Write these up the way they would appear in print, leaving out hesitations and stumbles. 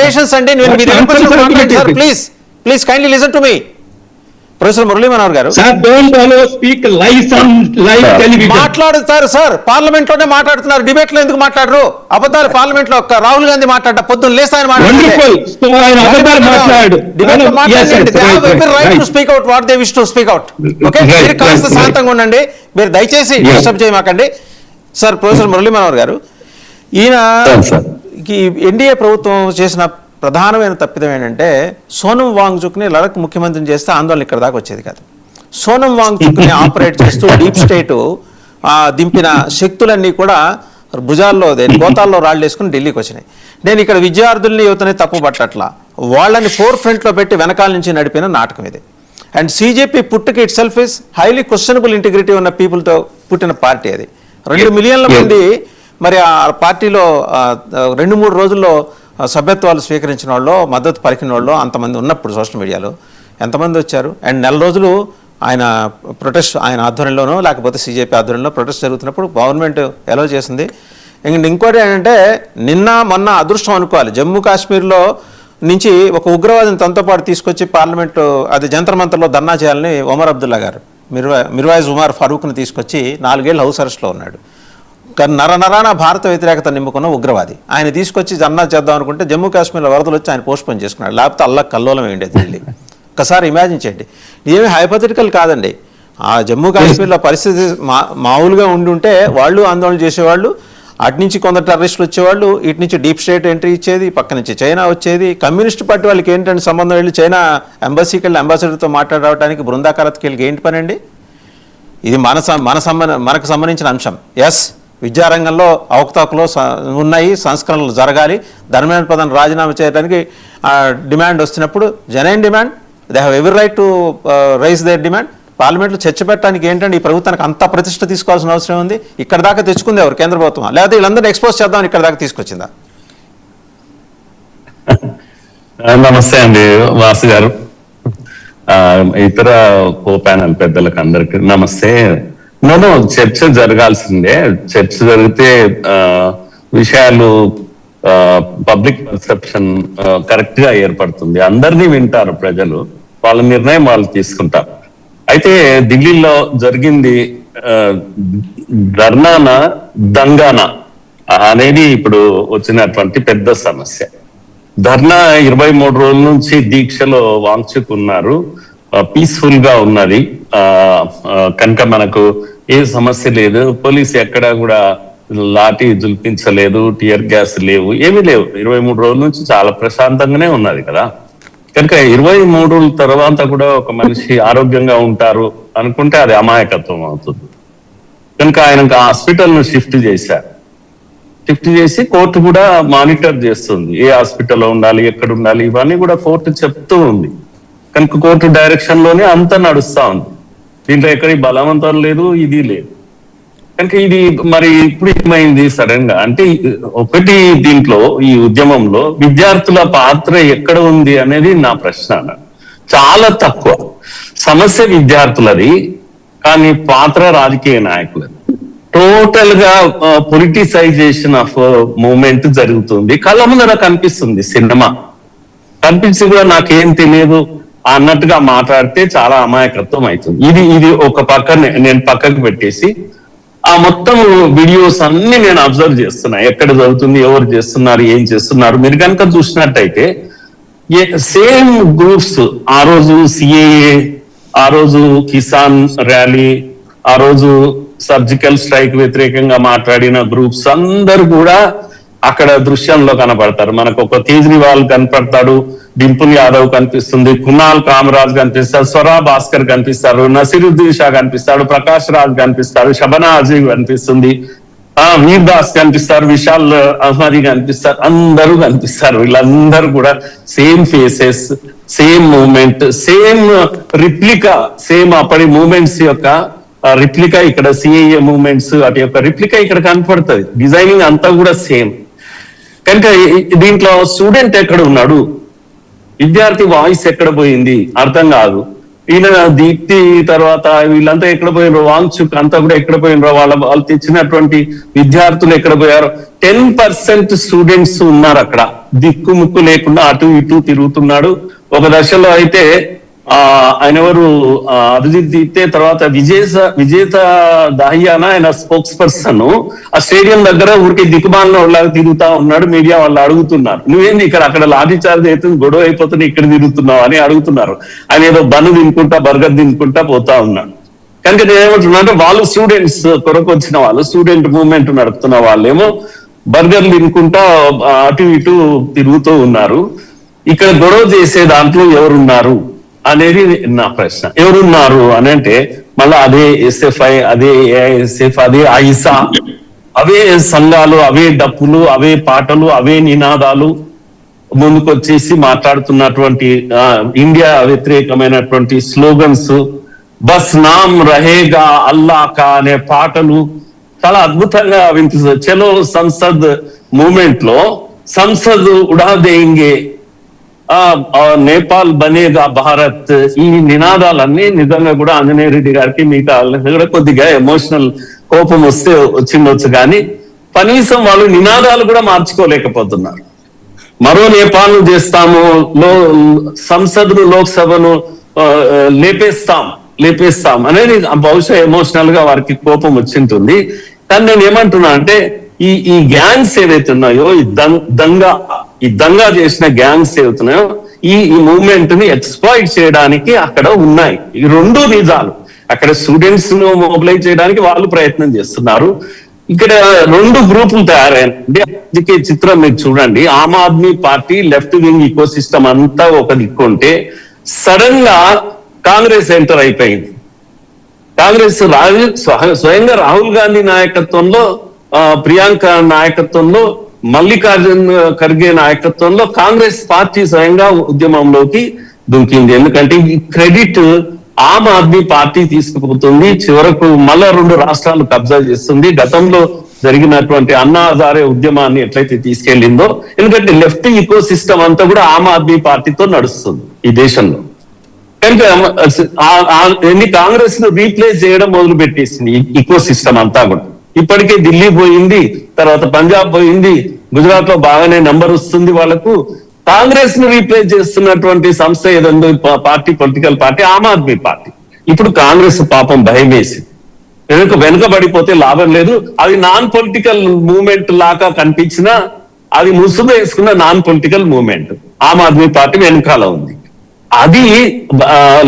Patience అండి. Please please kindly listen to me. Professor Murali Manohar గారు మాట్లాడుతారు సార్, పార్లమెంట్ లోనే మాట్లాడుతున్నారు, డిబేట్ లో ఎందుకు మాట్లాడరు? అబద్ధాలు పార్లమెంట్ లో రాహుల్ గాంధీ మాట్లాడ పొద్దున్న లేస్తాయని కాస్త శాంతంగా ఉండండి మీరు, దయచేసి డిస్టర్బ్ చేయమాకండి. సార్ ప్రొఫెసర్ మురళీ మనోహర్ గారు, ఈయన ఎన్డీఏ ప్రభుత్వం చేసిన ప్రధానమైన తప్పిదం ఏంటంటే సోనం వాంగ్చుక్ని లడక్ ముఖ్యమంత్రిని చేస్తే ఆందోళన ఇక్కడ దాకా వచ్చేది కాదు. సోనం వాంగ్చుక్ని ఆపరేట్ చేస్తూ డీప్ స్టేట్ దింపిన శక్తులన్నీ కూడా భుజాల్లో గోతాల్లో రాళ్ళు వేసుకుని ఢిల్లీకి వచ్చినాయి. నేను ఇక్కడ విద్యార్థుల్ని యువతని తప్పు పట్టట్లా, వాళ్ళని ఫోర్ ఫ్రంట్లో పెట్టి వెనకాల నుంచి నడిపిన నాటకం ఇది. అండ్ సిజేపీ పుట్టుకి itself is highly questionable integrity ఉన్న పీపుల్తో పుట్టిన పార్టీ అది. 2 మిలియన్ల మంది మరి ఆ పార్టీలో 2-3 రోజుల్లో సభ్యత్వాలు స్వీకరించిన వాళ్ళు, మద్దతు పలికిన వాళ్ళు అంతమంది ఉన్నప్పుడు సోషల్ మీడియాలో ఎంతమంది వచ్చారు? అండ్ 4 రోజులు ఆయన ప్రొటెస్ట్, ఆయన ఆధ్వర్యంలోనో లేకపోతే సిజేపీ ఆధ్వర్యంలో ప్రొటెస్ట్ జరుగుతున్నప్పుడు గవర్నమెంట్ ఎలో చేసింది. ఇంకోటి ఏంటంటే నిన్న మొన్న అదృష్టం అనుకోవాలి, జమ్మూ కాశ్మీర్లో నుంచి ఒక ఉగ్రవాదిని తనతో పాటు తీసుకొచ్చి పార్లమెంటు అది జంతర్ మంతర్లో ధర్నా చేయాలని ఒమర్ అబ్దుల్లా గారు మిర్వాయిజ్ ఉమర్ ఫరూక్ని తీసుకొచ్చి 4 ఏళ్ళు హౌస్ అరెస్ట్లో ఉన్నాడు. నరనరాన భారత వ్యతిరేకత నింపుకున్న ఉగ్రవాది ఆయన తీసుకొచ్చి ధర్నా చేద్దాం అనుకుంటే జమ్మూ కాశ్మీర్లో వరదలు వచ్చి ఆయన పోస్ట్ పోన్ చేసుకున్నాడు, లేకపోతే అల్లా కల్లోలం వేయండి వెళ్ళి. ఒకసారి ఇమాజిన్ చేయండి, ఇదేమి హైపోథెటికల్ కాదండి. ఆ జమ్మూ కాశ్మీర్లో పరిస్థితి మామూలుగా ఉండుంటే వాళ్ళు ఆందోళన చేసేవాళ్ళు, అటు నుంచి కొందరు టెర్రరిస్టులు వచ్చేవాళ్ళు, ఇటు నుంచి డీప్ స్టేట్ ఎంట్రీ ఇచ్చేది, పక్క నుంచి చైనా వచ్చేది. కమ్యూనిస్ట్ పార్టీ వాళ్ళకి ఏంటంటే సంబంధం వెళ్ళి చైనా ఎంబసీకి వెళ్ళి అంబాసిడర్తో మాట్లాడడానికి బృందాకారత్కి వెళ్ళి ఏంటి పని అండి? ఇది మనకు సంబంధించిన అంశం. ఎస్, విద్యారంగంలో అవకతవకలు ఉన్నాయి, సంస్కరణలు జరగాలి, ధర్మేంద్ర ప్రధాన్ రాజీనామా చేయడానికి డిమాండ్ వస్తున్నప్పుడు genuine demand, they have every right to raise their demand. పార్లమెంట్లో చర్చ పెట్టడానికి ఏంటంటే ఈ ప్రభుత్వానికి అంత ప్రతిష్ట తీసుకోవాల్సిన అవసరం ఉంది? ఇక్కడ దాకా తెచ్చుకుంది ఎవరు? కేంద్ర ప్రభుత్వం, లేకపోతే వీళ్ళందరినీ ఎక్స్పోజ్ చేద్దామని ఇక్కడ దాకా తీసుకొచ్చిందా? నమస్తే అండి వాసు గారు, ఇతర కో ప్యానల్ పెద్దలకు అందరికి నమస్తే. నేను చర్చ జరగాల్సిందే, చర్చ జరిగితే విషయాలు పబ్లిక్ పర్సెప్షన్ కరెక్ట్ గా ఏర్పడుతుంది, అందరినీ వింటారు ప్రజలు, వాళ్ళ నిర్ణయం వాళ్ళు తీసుకుంటారు. అయితే ఢిల్లీలో జరిగింది ధర్నానా దంగానా అనేది ఇప్పుడు వచ్చినటువంటి పెద్ద సమస్య. ధర్నా 23 రోజుల నుంచి దీక్షలో వాంగ్చుక్ ఉన్నారు, పీస్ఫుల్ గా ఉన్నది కనుక మనకు ఏ సమస్య లేదు, పోలీసు ఎక్కడా కూడా లాఠీ జుల్పించలేదు, టియర్ గ్యాస్ లేవు, ఏమీ లేవు. 23 రోజుల నుంచి చాలా ప్రశాంతంగానే ఉన్నది కదా. కనుక 23 రోజుల తర్వాత కూడా ఒక మనిషి ఆరోగ్యంగా ఉంటారు అనుకుంటే అది అమాయకత్వం అవుతుంది. కనుక ఆయనకు హాస్పిటల్ను షిఫ్ట్ చేశారు, షిఫ్ట్ చేసి కోర్టు కూడా మానిటర్ చేస్తుంది, ఏ హాస్పిటల్లో ఉండాలి, ఎక్కడ ఉండాలి, ఇవన్నీ కూడా కోర్టు చెప్తూ ఉంది. కనుక కోర్టు డైరెక్షన్ లోనే అంతా నడుస్తా ఉంది, దీంట్లో ఎక్కడి బలవంతం లేదు, ఇది లేదు. కనుక ఇది మరి ఇప్పుడు ఏమైంది సడన్ గా అంటే, ఒకటి దీంట్లో ఈ ఉద్యమంలో విద్యార్థుల పాత్ర ఎక్కడ ఉంది అనేది నా ప్రశ్న. చాలా తక్కువ. సమస్య విద్యార్థులది, కానీ పాత్ర రాజకీయ నాయకులది. టోటల్ గా పొలిటిసైజేషన్ ఆఫ్ మూవ్మెంట్ జరుగుతుంది, కళ్ళ ముందర కనిపిస్తుంది. సినిమా కనిపించి కూడా నాకేం తెలియదు అన్నట్టుగా మాట్లాడితే చాలా అమాయకత్వం అవుతుంది. ఇది ఒక పక్క నేను పక్కకు పెట్టేసి ఆ మొత్తం వీడియోస్ అన్ని నేను అబ్జర్వ్ చేస్తున్నా, ఎక్కడ జరుగుతుంది, ఎవరు చేస్తున్నారు, ఏం చేస్తున్నారు. మీరు కనుక చూసినట్టయితే సేమ్ గ్రూప్స్, ఆ రోజు సిఏఏ, ఆ రోజు కిసాన్ ర్యాలీ, ఆ రోజు సర్జికల్ స్ట్రైక్ వ్యతిరేకంగా మాట్లాడిన గ్రూప్స్ అందరు కూడా అక్కడ దృశ్యంలో కనపడతారు. మనకు ఒక కేజ్రీవాల్ కనపడతాడు, డింపుల్ యాదవ్ కనిపిస్తుంది, కునాల్ కామరాజ్ కనిపిస్తారు, స్వరా భాస్కర్ కనిపిస్తారు, నసీరుద్దీన్ షా కనిపిస్తాడు, ప్రకాష్ రాజ్ కనిపిస్తాడు, షబనా అజీమ్ కనిపిస్తుంది, వీర్ దాస్ కనిపిస్తారు, విశాల్ అహ్మది కనిపిస్తారు, అందరూ కనిపిస్తారు. వీళ్ళందరూ కూడా same faces, same moment, same replica, same అప్పటి మూమెంట్స్ యొక్క రిప్లికా ఇక్కడ సిఏఏ మూవ్మెంట్స్ అటు యొక్క రిప్లికా ఇక్కడ కనపడుతుంది. డిజైనింగ్ అంతా కూడా సేమ్. కనుక దీంట్లో స్టూడెంట్ ఎక్కడ ఉన్నాడు, విద్యార్థి వాయిస్ ఎక్కడ పోయింది అర్థం కాదు. ఈయన దీప్తి తర్వాత వీళ్ళంతా ఎక్కడ పోయినరో, వాంగ్చుక్ అంతా కూడా ఎక్కడ పోయినరో, వాళ్ళు తెచ్చినటువంటి విద్యార్థులు ఎక్కడ పోయారో. 10% స్టూడెంట్స్ ఉన్నారు అక్కడ, దిక్కుముక్కు లేకుండా అటు ఇటు తిరుగుతున్నాడు. ఒక దశలో అయితే ఆయన ఎవరు అభిజిత్ దీప్తే తర్వాత విజేత దాహియానా ఆయన స్పోక్స్ పర్సన్ ఆ స్టేడియం దగ్గర ఊరికి దిక్కుమాలిన వాళ్ళగా తిరుగుతా ఉన్నాడు. మీడియా వాళ్ళు అడుగుతున్నారు, నువ్వేంది ఇక్కడ అక్కడ లాఠీ చార్జ్ అవుతుంది, గొడవ అయిపోతుంది, ఇక్కడ తిరుగుతున్నావు అని అడుగుతున్నారు. ఆయన ఏదో బన్ను తినుకుంటా బర్గర్ తినుకుంటా పోతా ఉన్నాడు. కనుక నేనేమంటున్నా అంటే వాళ్ళు స్టూడెంట్స్ కొరకు వచ్చిన వాళ్ళు, స్టూడెంట్ మూవ్మెంట్ నడుపుతున్న వాళ్ళేమో బర్గర్లు తినుకుంటా అటు ఇటు తిరుగుతూ ఉన్నారు. ఇక్కడ గొడవ చేసే దాంట్లో ఎవరున్నారు అనేది నా ప్రశ్న. ఎవరున్నారు అని అంటే మళ్ళా అదే ఎస్ఎఫ్ఐ, అదే ఏఐఎస్ఎఫ్, అదే ఐసా, అవే సంఘాలు, అవే డప్పులు, అవే పాటలు, అవే నినాదాలు ముందుకొచ్చేసి మాట్లాడుతున్నటువంటి ఇండియా వ్యతిరేకమైనటువంటి స్లోగన్స్, బస్ నామ్ రహేగా అల్లాకా అనే పాటలు చాలా అద్భుతంగా వినిపిస్తుంది. చలో సంసద్ మూమెంట్ లో సంసద్ ఉడా దేంగే, నేపాల్ బనేగా భారత్, ఈ నినాదాలన్నీ నిజంగా కూడా ఆంజనేయ రెడ్డి గారికి మిగతా కూడా కొద్దిగా ఎమోషనల్ కోపం వస్తే వచ్చిండొచ్చు, కానీ కనీసం వాళ్ళు నినాదాలు కూడా మార్చుకోలేకపోతున్నారు. మరో నేపాల్ చేస్తాము, సంసద్ను లోక్సభను లేపేస్తాం అనేది బహుశా ఎమోషనల్ గా వారికి కోపం వచ్చింటుంది. కానీ నేను ఏమంటున్నా అంటే ఈ గ్యాంగ్స్ ఏవైతే ఉన్నాయో, ఈ దంగా చేసిన గ్యాంగ్స్ ఏవైతున్నాయో ఈ మూవ్మెంట్ ని ఎక్స్ప్లాయిట్ చేయడానికి అక్కడ ఉన్నాయి. ఈ రెండు నిజాలు. అక్కడ స్టూడెంట్స్ ను మొబిలైజ్ చేయడానికి వాళ్ళు ప్రయత్నం చేస్తున్నారు. ఇక్కడ రెండు గ్రూపులు తయారైంది. అందుకే చిత్రం మీరు చూడండి, Aam Aadmi Party left wing ecosystem అంతా ఒక దిక్కుంటే సడన్ గా కాంగ్రెస్ ఎంటర్ అయిపోయింది. కాంగ్రెస్ స్వయంగా రాహుల్ గాంధీ నాయకత్వంలో, ప్రియాంక నాయకత్వంలో, మల్లికార్జున్ ఖర్గే నాయకత్వంలో కాంగ్రెస్ పార్టీ స్వయంగా ఉద్యమంలోకి దుంకింది. ఎందుకంటే ఈ క్రెడిట్ ఆమ్ ఆద్మీ పార్టీ తీసుకుపోతుంది. చివరకు మళ్ళా 2 రాష్ట్రాలు కబ్జా చేస్తుంది. గతంలో జరిగినటువంటి అన్నా హజారే ఉద్యమాన్ని ఎట్లయితే తీసుకెళ్లిందో, ఎందుకంటే లెఫ్ట్ ఈకో సిస్టమ్ అంతా కూడా ఆమ్ ఆద్మీ పార్టీతో నడుస్తుంది ఈ దేశంలో. కనుక కాంగ్రెస్ ను రీప్లేస్ చేయడం మొదలు పెట్టేసింది ఈకో సిస్టమ్ అంతా కూడా. ఇప్పటికే ఢిల్లీ పోయింది, తర్వాత పంజాబ్ పోయింది, గుజరాత్ లో బాగానే నంబర్ వస్తుంది వాళ్ళకు. కాంగ్రెస్ ను రీప్లేస్ చేస్తున్నటువంటి సంస్థ ఏదందో పార్టీ, పొలిటికల్ పార్టీ ఆమ్ ఆద్మీ పార్టీ. ఇప్పుడు కాంగ్రెస్ పాపం భయం వేసి వెనుకబడిపోతే లాభం లేదు. అది నాన్ పొలిటికల్ మూవ్మెంట్ లాగా కనిపించినా అది ముసుగు వేసుకున్న నాన్ పొలిటికల్ మూవ్మెంట్. ఆమ్ ఆద్మీ పార్టీ వెనకాల ఉంది. అది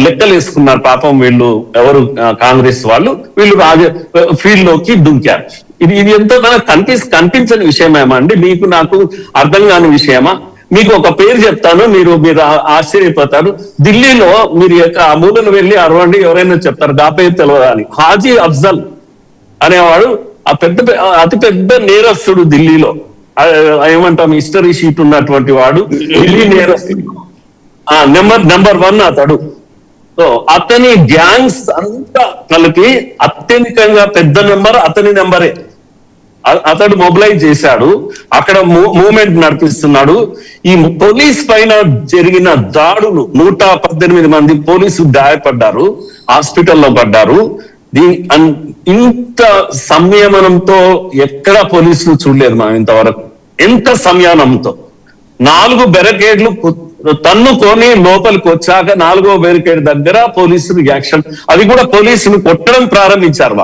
లెక్కలు వేసుకున్నారు పాపం వీళ్ళు, ఎవరు కాంగ్రెస్ వాళ్ళు. వీళ్ళు ఫీల్డ్ లోకి దుంకారు. ఇది ఎంతో కనిపించని విషయమేమా అండి? మీకు నాకు అర్థం కాని విషయమా? మీకు ఒక పేరు చెప్తాను, మీరు ఆశ్చర్యపోతారు. ఢిల్లీలో మీరు ఆ మూలను వెళ్ళి అరవండి, ఎవరైనా చెప్తారు దా పేరు తెలియదా అని. హాజీ అఫ్జల్ అనేవాడు అతి పెద్ద నేరస్తుడు ఢిల్లీలో. ఏమంటాం, హిస్టరీ షీట్ ఉన్నటువంటి వాడు, ఢిల్లీ నేరస్తుడు నెంబర్ 1 అతడు. సో అతని గ్యాంగ్స్ అంతా కలిపి అత్యధికంగా పెద్ద నెంబర్ అతని నెంబరే. అతడు మొబిలైజ్ చేశాడు, అక్కడ మూవ్మెంట్ నడిపిస్తున్నాడు. ఈ పోలీస్ పైన జరిగిన దాడులు 118 మంది పోలీసులు గాయపడ్డారు, హాస్పిటల్లో పడ్డారు. ఇంత సంయమనంతో ఎక్కడ పోలీసులు చూడలేదు మనం ఇంతవరకు. ఎంత సంయమనంతో 4 బెరకేడ్లు తన్నుకొని లోపలికి వచ్చాక 4వ బెరికేడ్ దగ్గర పోలీసులు యాక్షన్. అది కూడా పోలీసులు కొట్టడం ప్రారంభించారు.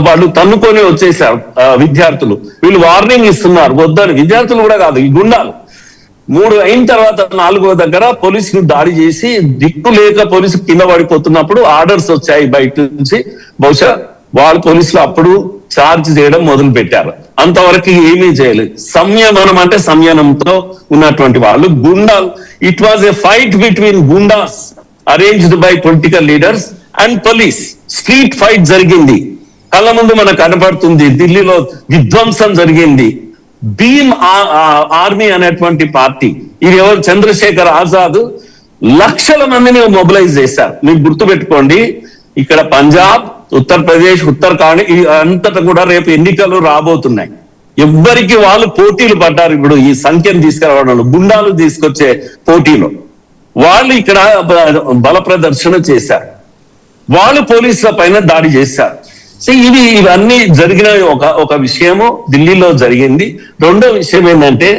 వాళ్ళు తన్నుకొని వచ్చేసారు విద్యార్థులు. వీళ్ళు వార్నింగ్ ఇస్తున్నారు వద్దని. విద్యార్థులు కూడా కాదు, ఈ గుండాలు. 3 అయిన తర్వాత 4వ దగ్గర పోలీసులు దాడి చేసి దిక్కు లేక పోలీసు కింద పడిపోతున్నప్పుడు ఆర్డర్స్ వచ్చాయి బయట నుంచి. బహుశా వాళ్ళు పోలీసులు అప్పుడు చార్జ్ చేయడం మొదలు పెట్టారు. అంతవరకు ఏమీ చేయలేదు. సంయమనం అంటే సంయమనంతో ఉన్నటువంటి వాళ్ళు. గుండాలు, it was a fight between goondas arranged by political leaders and police. Street fight జరిగింది, కళ్ళ ముందు మనకు కనపడుతుంది. ఢిల్లీలో విధ్వంసం జరిగింది. భీమ్ ఆర్మీ అనేటువంటి పార్టీ, ఇది ఎవరు, చంద్రశేఖర్ ఆజాద్ లక్షల మందిని మొబిలైజ్ చేశారు. మీరు గుర్తుపెట్టుకోండి, ఇక్కడ పంజాబ్, ఉత్తరప్రదేశ్, ఉత్తరాఖండ్ అంతటా కూడా రేపు ఎన్నికలు రాబోతున్నాయి. ఎవ్వరికి వాళ్ళు పోటీలు పడ్డారు. ఇప్పుడు ఈ సంఖ్యను తీసుకురావడంలో గుండాలు తీసుకొచ్చే పోటీలో వాళ్ళు ఇక్కడ బల ప్రదర్శన చేశారు, వాళ్ళు పోలీసుల పైన దాడి చేశారు. సో ఇవన్నీ జరిగిన ఒక విషయము ఢిల్లీలో జరిగింది. రెండో విషయం ఏంటంటే,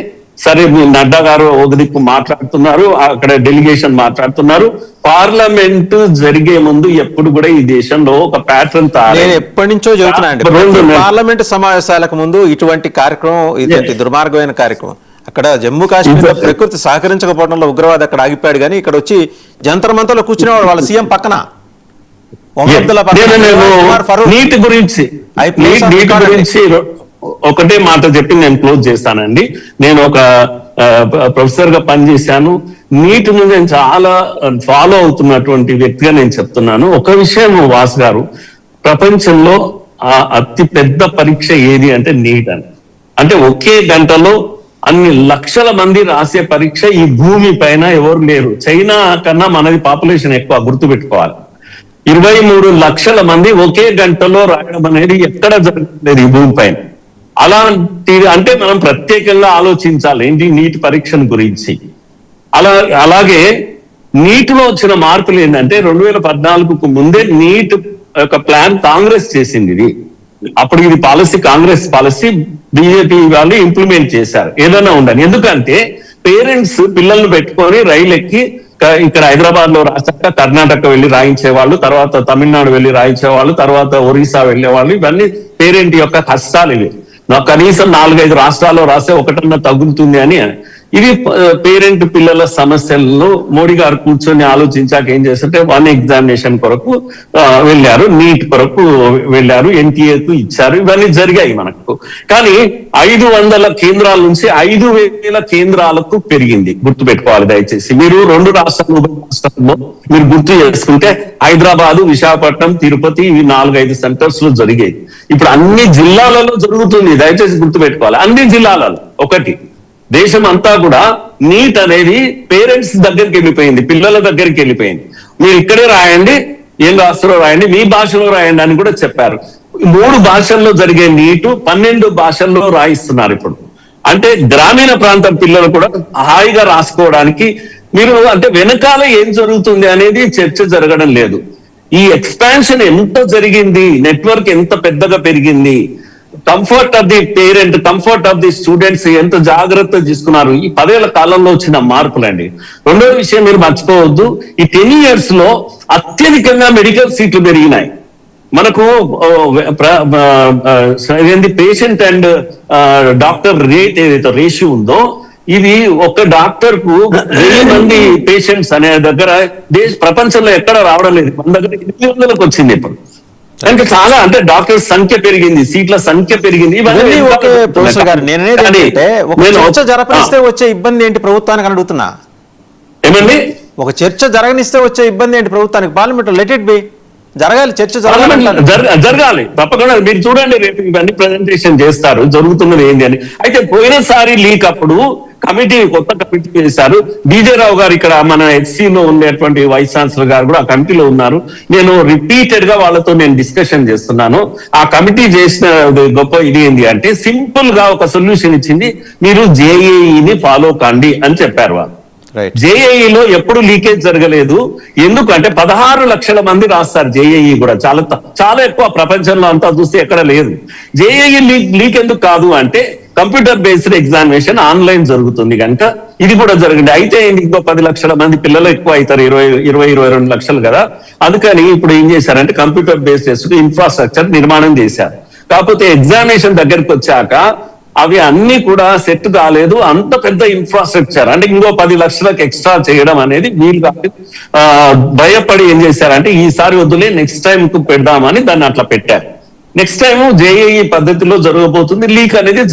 సరే నడ్డా గారు ఒక దిక్కు మాట్లాడుతున్నారు, అక్కడ డెలిగేషన్ మాట్లాడుతున్నారు. పార్లమెంట్ జరిగే ముందు ఎప్పుడు కూడా ఈ దేశంలో ఒక ప్యాటర్న్ నేను ఎప్పటి నుంచో చెబుతున్నాను, పార్లమెంట్ సమావేశాలకు ముందు ఇటువంటి కార్యక్రమం, ఇటువంటి దుర్మార్గమైన కార్యక్రమం. అక్కడ జమ్మూ కాశ్మీర్ లో ప్రకృతి సహకరించకపోవడంలో ఉగ్రవాది అక్కడ ఆగిపోయాడు, కానీ ఇక్కడ వచ్చి జంతర్ మంతర్లో కూర్చునేవాడు వాళ్ళ సీఎం పక్కన. నీటి గురించి ఒకటే మాట చెప్పి నేను క్లోజ్ చేస్తానండి. నేను ఒక ప్రొఫెసర్ గా పనిచేశాను. నీటిని నేను చాలా ఫాలో అవుతున్నటువంటి వ్యక్తిగా నేను చెప్తున్నాను. ఒక విషయం వాస్ గారు, ప్రపంచంలో అతి పెద్ద పరీక్ష ఏది అంటే నీట్ అని. అంటే ఒకే గంటలో అన్ని లక్షల మంది రాసే పరీక్ష ఈ భూమి పైన ఎవరు లేరు. చైనా కన్నా మనది పాపులేషన్ ఎక్కువ, గుర్తుపెట్టుకోవాలి. 23 లక్షల మంది ఒకే గంటలో రాయడం అనేది ఎక్కడ జరగలేదు ఈ భూమి పైన. అలాంటి అంటే మనం ప్రత్యేకంగా ఆలోచించాలి ఏంటి నీటి పరీక్షను గురించి. అలాగే నీటిలో వచ్చిన మార్పులు ఏంటంటే 2014కు ముందే నీట్ యొక్క ప్లాన్ కాంగ్రెస్ చేసింది. ఇది అప్పుడు ఇది పాలసీ, కాంగ్రెస్ పాలసీ, బీజేపీ వాళ్ళు ఇంప్లిమెంట్ చేశారు. ఏదైనా ఉండని, ఎందుకంటే పేరెంట్స్ పిల్లల్ని పెట్టుకొని రైలు ఎక్కి ఇక్కడ హైదరాబాద్ లో రాశాక కర్ణాటక వెళ్ళి రాయించేవాళ్ళు, తర్వాత తమిళనాడు వెళ్ళి రాయించేవాళ్ళు, తర్వాత ఒరిస్సా వెళ్ళేవాళ్ళు. ఇవన్నీ పేరెంట్ యొక్క కష్టాలు ఇవి. నాకు కనీసం 4-5 రాష్ట్రాల్లో రాస్తే ఒకటన్నా తగులుతుంది అని. ఇది పేరెంట్ పిల్లల సమస్యలను మోడీ గారు కూర్చొని ఆలోచించాక ఏం చేస్తుంటే 1 ఎగ్జామినేషన్ కొరకు వెళ్ళారు, నీట్ కొరకు వెళ్ళారు, ఎన్టీఏకు ఇచ్చారు. ఇవన్నీ జరిగాయి మనకు. కానీ 500 కేంద్రాల నుంచి 5000 కేంద్రాలకు పెరిగింది. గుర్తు పెట్టుకోవాలి దయచేసి. మీరు 2 రాష్ట్రాల్లో మీరు గుర్తు చేసుకుంటే హైదరాబాదు, విశాఖపట్నం, తిరుపతి, ఇవి 4-5 సెంటర్స్ లో జరిగాయి. ఇప్పుడు అన్ని జిల్లాలలో జరుగుతుంది. దయచేసి గుర్తు పెట్టుకోవాలి, అన్ని జిల్లాలలో. ఒకటి, దేశం అంతా కూడా నీట్ అనేది పేరెంట్స్ దగ్గరికి వెళ్ళిపోయింది, పిల్లల దగ్గరికి వెళ్ళిపోయింది. మీరు ఇక్కడే రాయండి, ఏం రాస్తారో రాయండి, మీ భాషలో రాయండి అని కూడా చెప్పారు. 3 భాషల్లో జరిగే నీటు 12 భాషల్లో రాయిస్తున్నారు ఇప్పుడు. అంటే గ్రామీణ ప్రాంతం పిల్లలు కూడా హాయిగా రాసుకోవడానికి మీరు అంటే వెనకాల ఏం జరుగుతుంది అనేది చర్చ జరగడం లేదు. ఈ ఎక్స్పాన్షన్ ఎంత జరిగింది, నెట్వర్క్ ఎంత పెద్దగా పెరిగింది, comfort of the parent, comfort of the students ఎంత జాగ్రత్త తీసుకున్నారు. ఈ 10 ఏళ్ల కాలంలో వచ్చిన మార్పులండి. రెండో విషయం మీరు మర్చిపోవద్దు, ఈ 10 years లో అత్యధికంగా మెడికల్ సీట్లు పెరిగినాయి. మనకు పేషెంట్ అండ్ డాక్టర్ రేట్ ఏదైతే రేషియో ఉందో, ఇది ఒక డాక్టర్ కు 1000 మంది పేషెంట్స్ అనే దగ్గర ప్రపంచంలో ఎక్కడ రావడం లేదు. మన దగ్గర 800లకు వచ్చింది ఇప్పుడు. అంటే చాలా, అంటే డాక్టర్స్ సంఖ్య పెరిగింది, సీట్ల సంఖ్య పెరిగింది. ఇవన్నీ ఓకే ప్రొఫెసర్ గారు, నేనేంటే ఒక చర్చ జరపనిస్తే వచ్చే ఇబ్బంది ఏంటి ప్రభుత్వానికి అని అడుగుతున్నా. ఏమండి, ఒక చర్చ జరగనిస్తే వచ్చే ఇబ్బంది ఏంటి ప్రభుత్వానికి? పార్లమెంట్ లెట్ ఇట్ బి, జరగాలి, చర్చ జరగాలి తప్పకుండా. మీరు చూడండి, రేపు ఇవన్నీ ప్రెజెంటేషన్ చేస్తారు జరుగుతున్నది ఏంటి అని. అయితే పోయినసారి లీక్ అప్పుడు కొత్త కమిటీ చేశారు. డీజే రావు గారు ఇక్కడ మన హెచ్సిలో ఉండేటువంటి వైస్ ఛాన్సలర్ గారు కూడా ఆ కమిటీలో ఉన్నారు. నేను రిపీటెడ్ గా వాళ్ళతో నేను డిస్కషన్ చేస్తున్నాను. ఆ కమిటీ చేసిన గొప్ప ఇది ఏంటి అంటే, సింపుల్ గా ఒక సొల్యూషన్ ఇచ్చింది, మీరు జేఏఈని ఫాలో కండి అని చెప్పారు వాళ్ళు. జేఏఈలో ఎప్పుడు లీకేజ్ జరగలేదు. ఎందుకంటే 16 లక్షల మంది రాస్తారు జేఏఈ కూడా, చాలా ఎక్కువ. ప్రపంచంలో అంతా చూస్తే ఎక్కడ లేదు. జేఏఈ లీక్ ఎందుకు కాదు అంటే, కంప్యూటర్ బేస్డ్ ఎగ్జామినేషన్ ఆన్లైన్ జరుగుతుంది కనుక ఇది కూడా జరిగింది. అయితే ఇంకో 10 లక్షల మంది పిల్లలు ఎక్కువ అవుతారు, 22 లక్షలు కదా. అందుకని ఇప్పుడు ఏం చేశారంటే, కంప్యూటర్ బేస్డ్ ఇన్ఫ్రాస్ట్రక్చర్ నిర్మాణం చేశారు. కాకపోతే ఎగ్జామినేషన్ దగ్గరికి వచ్చాక అవి అన్ని కూడా సెట్ కాలేదు. అంత పెద్ద ఇన్ఫ్రాస్ట్రక్చర్ అంటే ఇంకో 10 లక్షలకు ఎక్స్ట్రా చేయడం అనేది వీలు కాదు. భయపడి ఏం చేశారంటే, ఈసారి వద్దులే, నెక్స్ట్ టైం కు పెడదామని దాన్ని అట్లా పెట్టారు. నెక్స్ట్ టైం జేఏఈ పద్ధతిలో జరగబోతుంది. లీక్ అనేది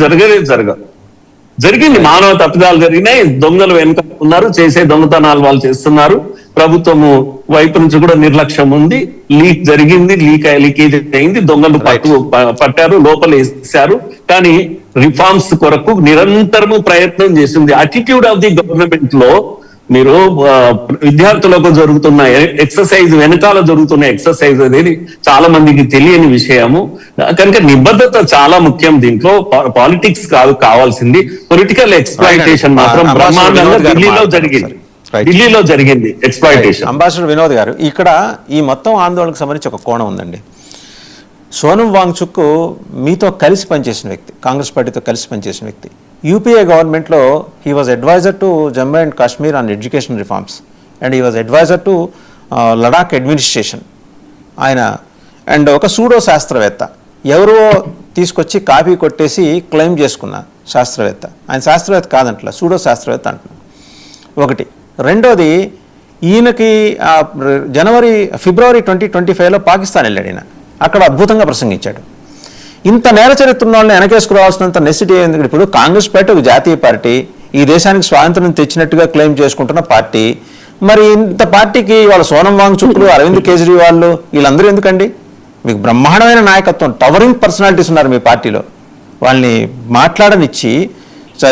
జరిగింది. మానవ తప్పిదాలు జరిగినాయి, దొంగలు వెనుక ఉన్నారు, చేసే దొంగతనాలు వాళ్ళు చేస్తున్నారు. ప్రభుత్వము వైపు నుంచి కూడా నిర్లక్ష్యం ఉంది. లీక్ జరిగింది, లీకేజ్ అయింది, దొంగలు పట్టారు, లోపల వేసారు. కానీ రిఫార్మ్స్ కొరకు నిరంతరము ప్రయత్నం చేసింది. అటిట్యూడ్ ఆఫ్ ది గవర్నమెంట్ లో మీరు విద్యార్థులకు జరుగుతున్న ఎక్సర్సైజ్, వెనకాల జరుగుతున్న ఎక్సర్సైజ్ అనేది చాలా మందికి తెలియని విషయము. కనుక నిబద్ధత చాలా ముఖ్యం. దీంట్లో పాలిటిక్స్ కాదు కావాల్సింది, పొలిటికల్ ఎక్స్ప్లాయిటేషన్ మాత్రం బ్రహ్మాండంగా ఢిల్లీలో జరిగింది. Right. ఢిల్లీలో జరిగింది ఎక్స్‌ప్లాయిటేషన్. అంబాసిడర్ వినోద్ గారు, ఇక్కడ ఈ మొత్తం ఆందోళనకు సంబంధించి ఒక కోణం ఉందండి. సోనం వాంగ్చుక్ మీతో కలిసి పనిచేసిన వ్యక్తి, కాంగ్రెస్ పార్టీతో కలిసి పనిచేసిన వ్యక్తి. యూపీఏ గవర్నమెంట్లో he was adviser to Jammu and Kashmir on education reforms and he was adviser to Ladakh administration. ఆయన అండ్ ఒక సూడో శాస్త్రవేత్త, ఎవరో తీసుకొచ్చి కాపీ కొట్టేసి క్లెయిమ్ చేసుకున్న శాస్త్రవేత్త. ఆయన శాస్త్రవేత్త కాదంటలా, సూడో శాస్త్రవేత్త అంటున్నాను. ఒకటి. రెండోది, ఈయనకి ఫిబ్రవరి 2025లో పాకిస్తాన్ వెళ్ళాడు. ఈయన అక్కడ అద్భుతంగా ప్రసంగించాడు. ఇంత నేర చరిత్ర ఉన్న వాళ్ళని వెనకేసుకురావాల్సినంత నెసిటీ ఎందుకు? ఇప్పుడు కాంగ్రెస్ పార్టీ ఒక జాతీయ పార్టీ, ఈ దేశానికి స్వాతంత్రం తెచ్చినట్టుగా క్లెయిమ్ చేసుకుంటున్న పార్టీ. మరి ఇంత పార్టీకి వాళ్ళ సోనం వాంగ్చుక్లు, అరవింద్ కేజ్రీవాల్ వీళ్ళందరూ ఎందుకండి? మీకు బ్రహ్మాండమైన నాయకత్వం, టవరింగ్ పర్సనాలిటీస్ ఉన్నారు మీ పార్టీలో. వాళ్ళని మాట్లాడనిచ్చి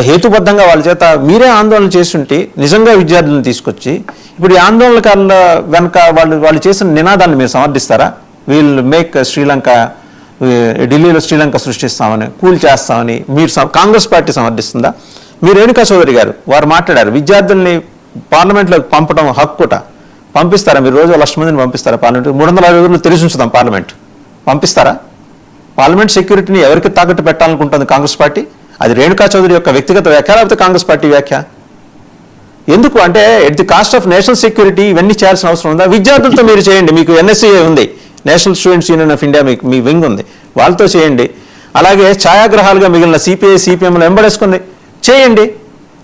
హేతుబద్ధంగా వాళ్ళ చేత మీరే ఆందోళన చేస్తుంటే నిజంగా విద్యార్థులను తీసుకొచ్చి ఇప్పుడు ఈ ఆందోళనకారుల వెనక వాళ్ళు చేసిన నినాదాన్ని మీరు సమర్థిస్తారా? వీల్ మేక్ శ్రీలంక, ఢిల్లీలో శ్రీలంక సృష్టిస్తామని, కూల్ చేస్తామని మీరు కాంగ్రెస్ పార్టీ సమర్థిస్తుందా? మీరు రేణుకా చౌదరి గారు వారు మాట్లాడారు, విద్యార్థుల్ని పార్లమెంట్లోకి పంపడం హక్కుట. పంపిస్తారా మీరు? రోజు 1,00,000 మందిని పంపిస్తారా పార్లమెంట్? 350 రోజులు తెరిచి ఉంచుదాం పార్లమెంట్. పంపిస్తారా? పార్లమెంట్ సెక్యూరిటీని ఎవరికి తాకట్టు పెట్టాలనుకుంటుంది కాంగ్రెస్ పార్టీ? అది రేణుకా చౌదరి యొక్క వ్యక్తిగత వ్యాఖ్య లేకపోతే కాంగ్రెస్ పార్టీ వ్యాఖ్య? ఎందుకు అంటే at the cost of national security ఇవన్నీ చేయాల్సిన అవసరం ఉందా? విద్యార్థులతో మీరు చేయండి. మీకు ఎన్ఎస్సీఏ ఉంది, national students union of India, me wing ఉంది, వాళ్ళతో చేయండి. అలాగే ఛాయాగ్రహాలుగా మిగిలిన సిపిఐ సిపిఎంలు ఎంబడేసుకుంది చేయండి.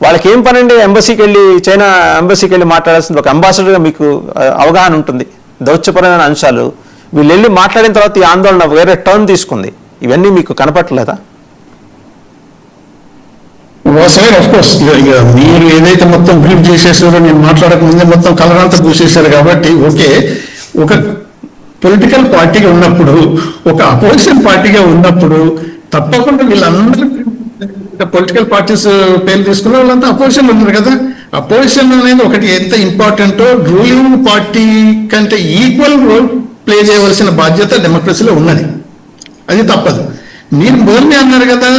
వాళ్ళకి ఏం పనండి? ఎంబసీకి వెళ్ళి, చైనా ఎంబసీకి వెళ్ళి మాట్లాడాల్సింది. ఒక అంబాసిడర్గా మీకు అవగాహన ఉంటుంది, దౌత్యపరమైన అంశాలు. వీళ్ళు వెళ్ళి మాట్లాడిన తర్వాత ఈ ఆందోళన వేరే టర్న్ తీసుకుంది. ఇవన్నీ మీకు కనపట్లేదా? సార్ ఆఫ్ కోర్స్ మీరు ఏదైతే మొత్తం బ్రీఫ్ చేసేసారో, నేను మాట్లాడక ముందే మొత్తం కలరంతా పూసేశారు కాబట్టి ఓకే. ఒక పొలిటికల్ పార్టీగా ఉన్నప్పుడు, ఒక అపోజిషన్ పార్టీగా ఉన్నప్పుడు తప్పకుండా వీళ్ళందరూ పొలిటికల్ పార్టీస్ పేర్లు తీసుకున్న వాళ్ళంతా అపోజిషన్ ఉన్నారు కదా. అపోజిషన్ అనేది ఒకటి ఎంత ఇంపార్టెంటో రూలింగ్ పార్టీ కంటే ఈక్వల్ రోల్ ప్లే చేయవలసిన బాధ్యత డెమోక్రసీలో ఉన్నది. అది తప్పదు. మీరు మొదలనే అన్నారు కదా,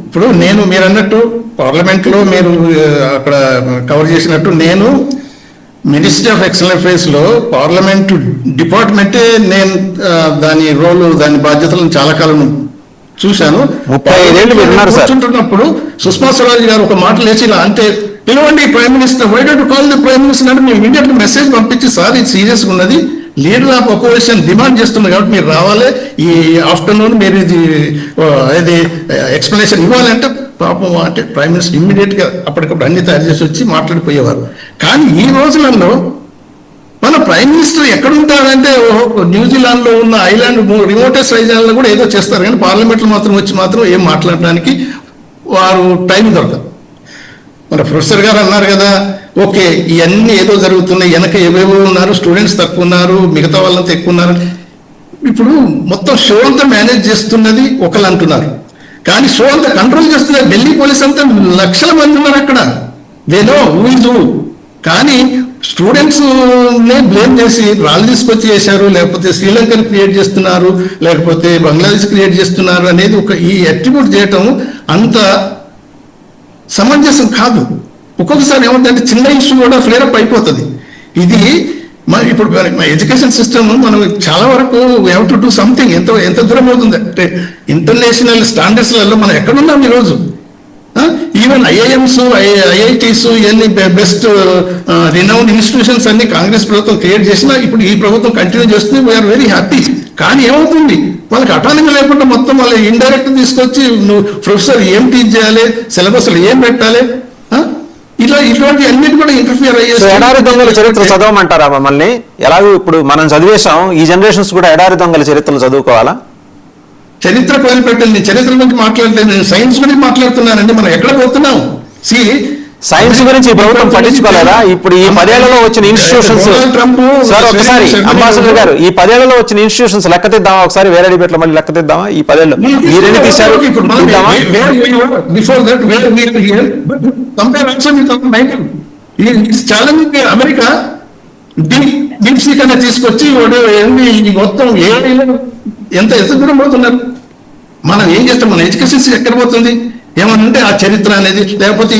ఇప్పుడు మీరు అన్నట్టు పార్లమెంట్లో మీరు అక్కడ కవర్ చేసినట్టు, నేను మినిస్ట్రీ ఆఫ్ ఎక్స్టర్నల్ అఫైర్స్ లో పార్లమెంట్ డిపార్ట్మెంటే నేను దాని రోల్, దాని బాధ్యతలను చాలా కాలం చూశాను. 35 ఏళ్ళు కూర్చుంటున్నప్పుడు సుష్మా స్వరాజ్ గారు ఒక మాట లేచి ఇలా అంటే, పిలవండి prime minister, why don't call the prime minister అంటే మేము ఇమీడియట్ మెసేజ్ పంపించి, సార్ ఇది సీరియస్గా ఉన్నది, లీడర్ ఆఫ్ అపోజిషన్ డిమాండ్ చేస్తున్నారు కాబట్టి మీరు రావాలి, ఈ ఆఫ్టర్నూన్ మీరు ఇది ఎక్స్ప్లెనేషన్ ఇవ్వాలంటే పాపం అంటే ప్రైమ్ మినిస్టర్ ఇమ్మీడియట్ గా అప్పటికప్పుడు అన్ని తయారు చేసి వచ్చి మాట్లాడిపోయేవారు. కానీ ఈ రోజులలో మన ప్రైమ్ మినిస్టర్ ఎక్కడుంటారంటే న్యూజిలాండ్ లో ఉన్న ఐలాండ్ రిమోటెస్ట్ ఐలాండ్ లో కూడా ఏదో చేస్తారు, కానీ పార్లమెంట్ లో మాత్రం ఏం మాట్లాడడానికి వారు టైం దొరకదు. మన ప్రొఫెసర్ గారు అన్నారు కదా, ఓకే ఇవన్నీ ఏదో జరుగుతున్నాయి, వెనక ఏవేవో ఉన్నారు, స్టూడెంట్స్ తక్కువ ఉన్నారు, మిగతా వాళ్ళంతా ఎక్కువ ఉన్నారు. ఇప్పుడు మొత్తం షో అంతా మేనేజ్ చేస్తున్నది ఒకళ్ళు అంటున్నారు, కానీ షో అంతా కంట్రోల్ చేస్తున్నారు ఢిల్లీ పోలీస్ అంతా. లక్షల మంది ఉన్నారు అక్కడ, they know who is who. కానీ స్టూడెంట్స్ నే బ్లేమ్ చేసి రాళ్ళు తీసుకొచ్చి చేశారు, లేకపోతే శ్రీలంకను క్రియేట్ చేస్తున్నారు, లేకపోతే బంగ్లాదేశ్ క్రియేట్ చేస్తున్నారు అనేది ఒక ఈ అట్రిబ్యూట్ చేయటం అంత సమంజసం కాదు. ఒక్కొక్కసారి ఏమంటే చిన్న ఇష్యూ కూడా ఫ్లేరప్ అయిపోతుంది. ఇది ఇప్పుడు ఎడ్యుకేషన్ సిస్టమ్ మనం చాలా వరకు we have to do something. ఎంత దూరం అవుతుంది అంటే ఇంటర్నేషనల్ స్టాండర్డ్స్లలో మనం ఎక్కడున్నాం ఈరోజు. ఈవెన్ ఐఐఎంస్, ఐఐటీస్ ఇవన్నీ బెస్ట్ రినౌండ్ ఇన్స్టిట్యూషన్స్ అన్ని కాంగ్రెస్ ప్రభుత్వం క్రియేట్ చేసినా ఇప్పుడు ఈ ప్రభుత్వం కంటిన్యూ చేస్తుంది. We are very happy. కానీ ఏమవుతుంది, వాళ్ళకి అటానమీ లేకుండా మొత్తం వాళ్ళు ఇండైరెక్ట్ తీసుకొచ్చి నువ్వు ప్రొఫెసర్ ఏం టీచ్ చేయాలి, సిలబస్లు ఏం పెట్టాలి, ఇటువంటి అన్నిటి కూడా ఇంటర్ఫియర్ అయ్యే. ఎడారి దొంగల చరిత్ర చదవమంటారా మమ్మల్ని? ఎలాగో ఇప్పుడు మనం చదివేశాం, ఈ జనరేషన్స్ కూడా ఎడారి దొంగల చరిత్రలు చదువుకోవాలా? చరిత్ర వదిలిపెట్టండి, చరిత్ర గురించి మాట్లాడలేదు, నేను సైన్స్ గురించి మాట్లాడుతున్నానండి. మనం ఎక్కడ పోతున్నాం? సైన్స్ గురించి ప్రభుత్వం పట్టించుకోలేదా? ఇప్పుడు ఈ 10 ఏళ్లలో వచ్చిన ఇన్స్టిట్యూషన్స్, సార్ ఒకసారి అంబాసిడర్ గారు, ఈ 10 ఏళ్లలో వచ్చిన ఇన్స్టిట్యూషన్స్ లెక్క తీద్దామా ఒకసారి? వేరే డిబేట్లో మళ్ళీ లెక్క తీద్దామా? ఈ 10 ఏళ్ళు మీరెన్ని తీశారు? ఛాలెంజింగ్ అమెరికా డీప్ సీ కన్నా తీసుకొచ్చి మొత్తం ఎంత దూరం పోతున్నారు. మనం ఏం చేస్తాం? మన ఎడ్యుకేషన్ ఎక్కడ పోతుంది? ఏమనంటే ఆ చరిత్ర అనేది లేకపోతే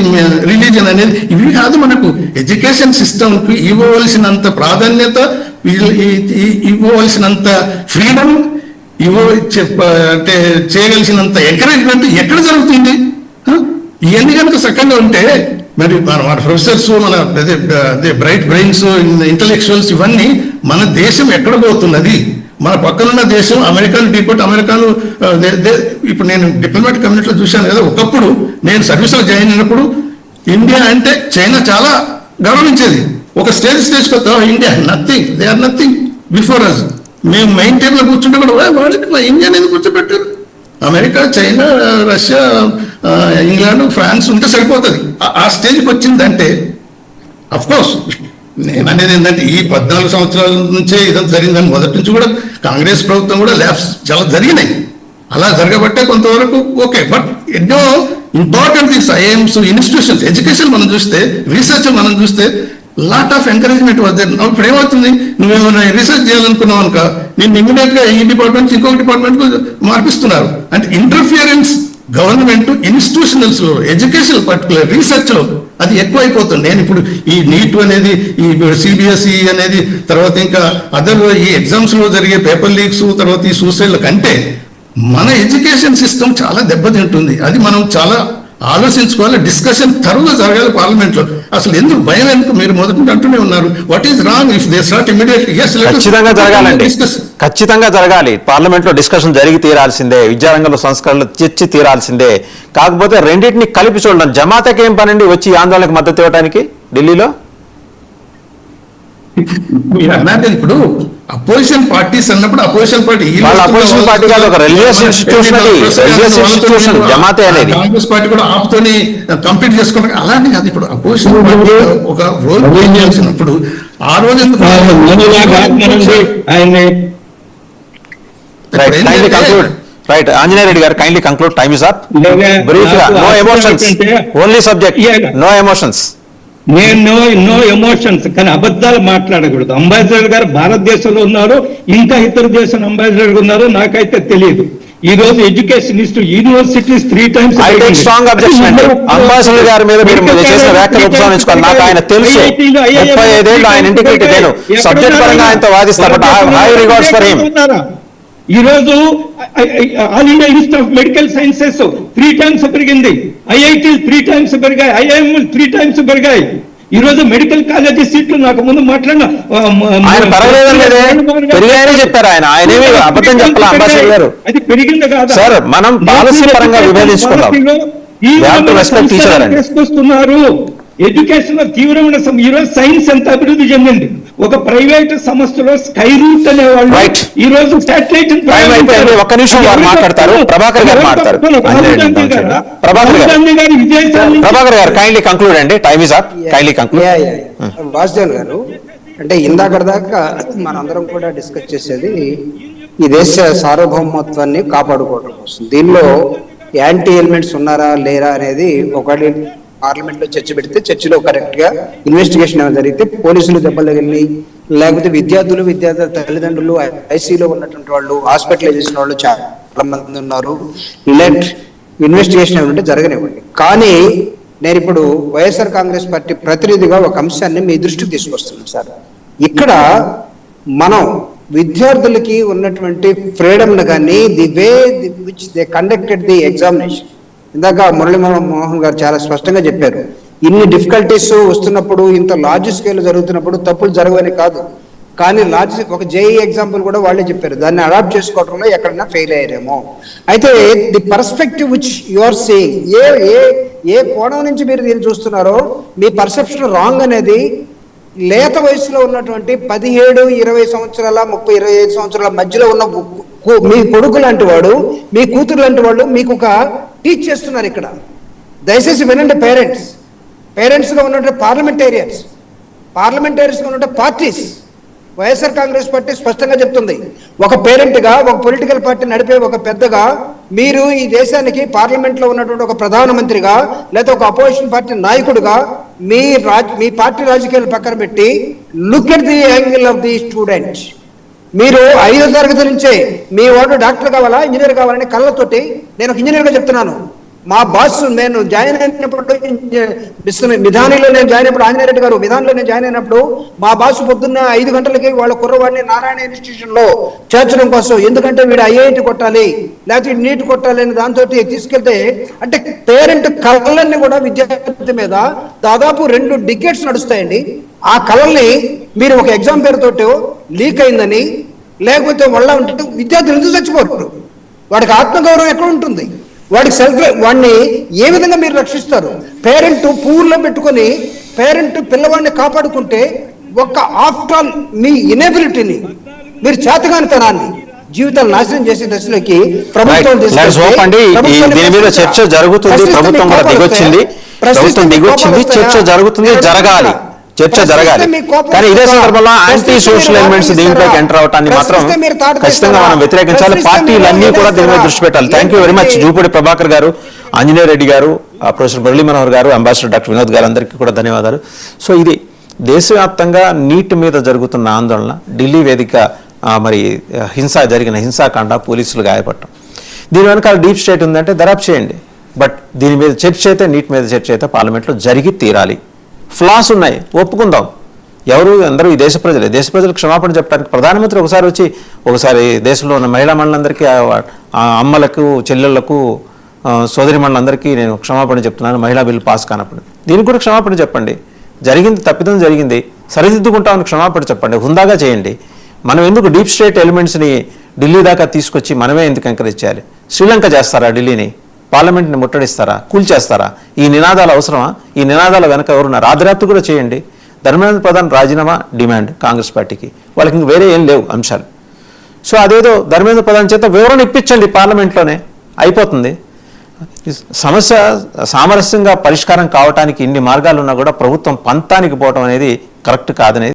రిలీజన్ అనేది ఇవి కాదు. మనకు ఎడ్యుకేషన్ సిస్టమ్కి ఇవ్వవలసినంత ప్రాధాన్యత, ఇవ్వవలసినంత ఫ్రీడమ్, అంటే చేయవలసినంత ఎంకరేజ్మెంట్ ఎక్కడ జరుగుతుంది? ఇవన్నీ కనుక చక్కగా ఉంటే మరి మన ప్రొఫెసర్స్, మన అదే బ్రైట్ బ్రెయిన్స్, ఇంటలెక్చువల్స్ ఇవన్నీ మన దేశం ఎక్కడ పోతున్నది? మన పక్కనున్న దేశం అమెరికాను ఢీకొట్టి అమెరికాను ఇప్పుడు నేను డిప్లొమాటిక్ కమ్యూనిటీలో చూశాను కదా. ఒకప్పుడు నేను సర్వీస్లో జాయిన్ అయినప్పుడు ఇండియా అంటే చైనా చాలా గౌరవించేది. ఒక స్టేజ్ కొత్త India nothing, they are nothing before us. మేము మెయిన్ టేబుల్లో కూర్చుంటే కూడా వాళ్ళకి ఇండియా అనేది కూర్చోబెట్టారు. America, China, Russia, England, France ఉంటే సరిపోతుంది. ఆ స్టేజ్కి వచ్చిందంటే అఫ్కోర్స్ నేను అనేది ఏంటంటే ఈ 14 సంవత్సరాల నుంచే ఇదంతా జరిగిందని మొదటి నుంచి కూడా కాంగ్రెస్ ప్రభుత్వం కూడా ల్యాబ్స్ చాలా జరిగినాయి. అలా జరగబట్టే కొంతవరకు ఓకే. బట్ ఎన్నో important things, IIMs, institutions, education మనం చూస్తే, రీసెర్చ్ మనం చూస్తే లాట్ ఆఫ్ ఎంకరేజ్మెంట్ వద్ద. ఇప్పుడు ఏమవుతుంది, నువ్వేమైనా రీసెర్చ్ చేయాలనుకున్నావు అనుక నేను ఇమీడియట్ గా ఈ డిపార్ట్మెంట్ ఇంకొక డిపార్ట్మెంట్ కు మార్పిస్తున్నారు. అంటే ఇంటర్ఫియరెన్స్ గవర్నమెంట్ ఇన్స్టిట్యూషనల్స్ లో, ఎడ్యుకేషన్ పర్టికులర్ రీసెర్చ్ లో అది ఎక్కువైపోతుంది. నేను ఇప్పుడు ఈ నీట్ అనేది, ఈ సిబిఎస్ఈ అనేది, తర్వాత ఇంకా అదర్ ఈ ఎగ్జామ్స్ లో జరిగే పేపర్ లీక్స్, తర్వాత ఈ సూసైడ్ల కంటే మన ఎడ్యుకేషన్ సిస్టమ్ చాలా దెబ్బతింటుంది. అది మనం చాలా ఆలోచించుకోవాలి. డిస్కషన్ తరువుగా జరగాలి పార్లమెంట్ లో. అసలు ఎందుకు భయం, ఎందుకు? మీరు మొదటి అంటూనే ఉన్నారు what is wrong if they start immediately. ఖచ్చితంగా జరగాలండి, ఖచ్చితంగా జరగాలి. పార్లమెంట్ లో డిస్కషన్ జరిగి తీరాల్సిందే, విద్యారంగంలో సంస్కరణలు తెచ్చి తీరాల్సిందే. కాకపోతే రెండింటిని కలిపి చూడడం. జమాతకి ఏం పనండి వచ్చి ఆందోళనకు మద్దతు ఇవ్వడానికి ఢిల్లీలో? ఇప్పుడు అపోజిషన్ పార్టీస్ అన్నప్పుడు అపోజిషన్ పార్టీ కాదు, ఒక రిలీజియస్ ఇన్స్టిట్యూషన్ జమాతే అనేది. కాంగ్రెస్ పార్టీ కూడా ఆపుతోని కంప్లీట్ చేసుకుంటారు. అలాంటి కాదు. ఇప్పుడు అపోజిషన్ పార్టీ ఒక రోల్ ప్లే చేయాల్సినప్పుడు ఆ రోజు రైట్. ఆంజనేయ రెడ్డి గారు kindly conclude. Time is up. Brief గా, no emotions, only subject, no emotions. No emotions, కానీ అబద్ధాలు మాట్లాడకూడదు. అంబాసిడర్ గారు భారతదేశంలో ఉన్నారు, ఇంకా ఇతర దేశం అంబాసిడర్ ఉన్నారు, నాకైతే తెలియదు. ఈ రోజు education universities 3 times. Strong objection. Ambassador గారి మీద మీరు చేసిన వ్యాఖ్యలు ఉపసంహరించుకోవాలి. నాకు ఆయన తెలుసు, 35 ఏళ్ళు ఆయన ఇంటిగ్రిటీ, నేను సబ్జెక్ట్ పరంగా ఆయనతో వాదిస్తాను. High regards for him. ఈ రోజు All India Institute of Medical Sciences 3 times పెరిగింది, ఐఐటి 3 times పెరిగాయి, ఐఐఎం 3 times పెరిగాయి. ఈ రోజు మెడికల్ కాలేజీ సీట్లు నాకు ముందు మాట్లాడిన చెప్పారు ఆయన. ఆయనేమి అబద్ధం చెప్పాలి అంబాసిడర్ గారు. అది పెరిగింది కాదు సార్, మనం పాలసీ పరంగా విభేదించుకున్నాం. తీసుకొస్తున్నారు. ఎడ్యుకేషన్ లో తీవ్రమైన ఈరోజు సైన్స్ ఎంత అభివృద్ధి చెందింది. ఒక ప్రైవేట్ సంస్థలో స్కై రూట్ అనేవాళ్ళు ఈ రోజు శాటిలైట్. ఒక్క నిమిషం వారు మాట్లాడతారు. ప్రభాకర్ గారు మాట్లాడతారు. ప్రభాకర్ గారు కైండ్లీ కంక్లూడ్ అండి. Time is up. Kindly conclude. Vasudev గారు, అంటే ఇందాక దాకా మనందరం కూడా డిస్కస్ చేసేది ఈ దేశ సార్వభౌమత్వాన్ని కాపాడుకోవడం కోసం. దీనిలో యాంటీ ఎలిమెంట్స్ ఉన్నారా లేరా అనేది ఒకటి పార్లమెంట్ లో చర్చ పెడితే, చర్చలో కరెక్ట్ గా ఇన్వెస్టిగేషన్ ఏమైనా జరిగితే పోలీసులు దెబ్బలు తగిలి, లేకపోతే విద్యార్థుల తల్లిదండ్రులు, ఐసీలో ఉన్నటువంటి వాళ్ళు, హాస్పిటలైజ్ చేసిన వాళ్ళు చాలా మంది ఉన్నారు. లెట్ ఇన్వెస్టిగేషన్ ఏమంటే జరగనివ్వండి. కానీ నేను ఇప్పుడు వైఎస్ఆర్ కాంగ్రెస్ పార్టీ ప్రతినిధిగా ఒక అంశాన్ని మీ దృష్టికి తీసుకొస్తున్నాను సార్. ఇక్కడ మనం విద్యార్థులకి ఉన్నటువంటి ఫ్రీడమ్ కానీ, the way which they conducted the examination, ఇందాక మురళీ మోహన్ గారు చాలా స్పష్టంగా చెప్పారు. ఇన్ని డిఫికల్టీస్ వస్తున్నప్పుడు, ఇంత లార్జ్ స్కేల్ జరుగుతున్నప్పుడు తప్పులు జరగవని కాదు, కానీ ఒక జేఈ ఎగ్జాంపుల్ కూడా వాళ్ళే చెప్పారు, దాన్ని అడాప్ట్ చేసుకోవడంలో ఎక్కడన్నా ఫెయిల్ అయ్యారేమో. అయితే the perspective which you are seeing, ఏ కోణం నుంచి మీరు దీన్ని చూస్తున్నారో మీ పర్సెప్షన్ రాంగ్ అనేది లేత వయసులో ఉన్నటువంటి 17, 20 సంవత్సరాల 30, 25 సంవత్సరాల మధ్యలో ఉన్న మీ కొడుకు లాంటి వాడు, మీ కూతురు లాంటి వాళ్ళు మీకు ఒక టీచ్ చేస్తున్నారు ఇక్కడ. దయచేసి వినండి. పేరెంట్స్గా ఉన్నటువంటి పార్లమెంటేరియన్స్గా ఉన్నటువంటి పార్టీస్, వైఎస్ఆర్ కాంగ్రెస్ పార్టీ స్పష్టంగా చెప్తుంది, ఒక పేరెంట్గా, ఒక పొలిటికల్ పార్టీ నడిపే ఒక పెద్దగా, మీరు ఈ దేశానికి పార్లమెంట్లో ఉన్నటువంటి ఒక ప్రధానమంత్రిగా, లేదా ఒక అపోజిషన్ పార్టీ నాయకుడిగా మీ పార్టీ రాజకీయాలు పక్కన పెట్టి look at the angle of the student. మీరు 5వ తరగతి నుంచే మీ వాడు డాక్టర్ కావాలా, ఇంజనీర్ కావాలని కళ్ళతోటి, నేను ఒక ఇంజనీర్గా చెప్తున్నాను, మా బాస్ నేను జాయిన్ అయినప్పుడు మిధానిలో నేను జాయిన్ అయినప్పుడు ఆంజనేయ రెడ్డి గారు మిధానిలో నేను జాయిన్ అయినప్పుడు మా బాస్ పొద్దున్న 5 గంటలకి వాళ్ళ కుర్రవాడిని నారాయణ ఇన్స్టిట్యూషన్ లో చేర్చడం కోసం, ఎందుకంటే వీడు ఐఐటి కొట్టాలి లేకపోతే నీట్ కొట్టాలి అని దాంతో తీసుకెళ్తే, అంటే పేరెంట్ కళలన్నీ కూడా విద్యార్థి మీద దాదాపు 2 డికేట్స్ నడుస్తాయండి. ఆ కళల్ని మీరు ఒక ఎగ్జామ్ పేరుతోటి లీక్ అయిందని లేకపోతే వాళ్ళ ఉంటే విద్యార్థులు ఎందుకు చచ్చిపోతారు? వాడికి ఆత్మగౌరవం ఎక్కడ ఉంటుంది? వాడిని ఏ విధంగా మీరు రక్షిస్తారు? పేరెంట్ పూర్లో పెట్టుకొని పేరెంట్ పిల్లవాడిని కాపాడుకుంటే ఒక ఆఫ్టర్ ఆల్ మీ ఇనేబిలిటీని, మీరు చేతగానితనాన్ని జీవితాలు నాశనం చేసే దశలోకి ప్రభుత్వం దీని మీద చర్చ జరుగుతుంది. ప్రభుత్వం కూడా దిగొచ్చింది, చర్చ జరుగుతుంది, చర్చ జరగాలి. కానీ ఇదే సందర్భంలో యాంటీ సోషల్ ఎలిమెంట్స్ దీంట్లోకి ఎంటర్ అవటాన్ని మాత్రం ఖచ్చితంగా మనం వ్యతిరేకించాలి. పార్టీలన్నీ కూడా దీని మీద దృష్టి పెట్టాలి. Thank you very much Jupudi Prabhakar గారు, ఆంజనేయ రెడ్డి గారు, ప్రొఫెసర్ మురళీ మనోహర్ గారు, అంబాసిడర్ డాక్టర్ వినోద్ గారు, అందరికీ కూడా ధన్యవాదాలు. సో ఇది దేశవ్యాప్తంగా నీట్ మీద జరుగుతున్న ఆందోళన, ఢిల్లీ వేదిక మరి జరిగిన హింసాకాండ, పోలీసులు గాయపడటం, దీని వెనకాల డీప్ స్టేట్ ఉందంటే దరాప్ చేయండి. బట్ దీని మీద చర్చ అయితే, నీట్ మీద చర్చ అయితే పార్లమెంట్లో జరిగి తీరాలి. ఫ్లాస్ ఉన్నాయి, ఒప్పుకుందాం. అందరూ ఈ దేశ ప్రజలకు క్షమాపణ చెప్పడానికి ప్రధానమంత్రి ఒకసారి దేశంలో ఉన్న మహిళా మండలందరికీ, అమ్మలకు, చెల్లెళ్లకు, సోదరి మండలందరికీ నేను క్షమాపణ చెప్తున్నాను. మహిళా బిల్లు పాస్ కానప్పుడు దీనికి కూడా క్షమాపణ చెప్పండి. తప్పిదం జరిగింది, సరిదిద్దుకుంటామని క్షమాపణ చెప్పండి, హుందాగా చేయండి. మనం ఎందుకు డీప్ స్టేట్ ఎలిమెంట్స్ని ఢిల్లీ దాకా తీసుకొచ్చి మనమే ఎందుకు ఎంకరేజ్ చేయాలి? శ్రీలంక చేస్తారా ఢిల్లీని? పార్లమెంట్ని ముట్టడిస్తారా? కూల్చేస్తారా? ఈ నినాదాలు అవసరమా? ఈ నినాదాల వెనక ఎవరున్నారు? రాత్రి కూడా చేయండి. ధర్మేంద్ర ప్రధాన్ రాజీనామా డిమాండ్ కాంగ్రెస్ పార్టీకి, వాళ్ళకి ఇంక వేరే ఏం లేవు అంశాలు. సో అదేదో ధర్మేంద్ర ప్రధాన్ చేత వివరణ ఇప్పించండి, పార్లమెంట్లోనే అయిపోతుంది. సమస్య సామరస్యంగా పరిష్కారం కావడానికి ఇన్ని మార్గాలు ఉన్నా కూడా ప్రభుత్వం పంతానికి పోవడం అనేది కరెక్ట్ కాదనేది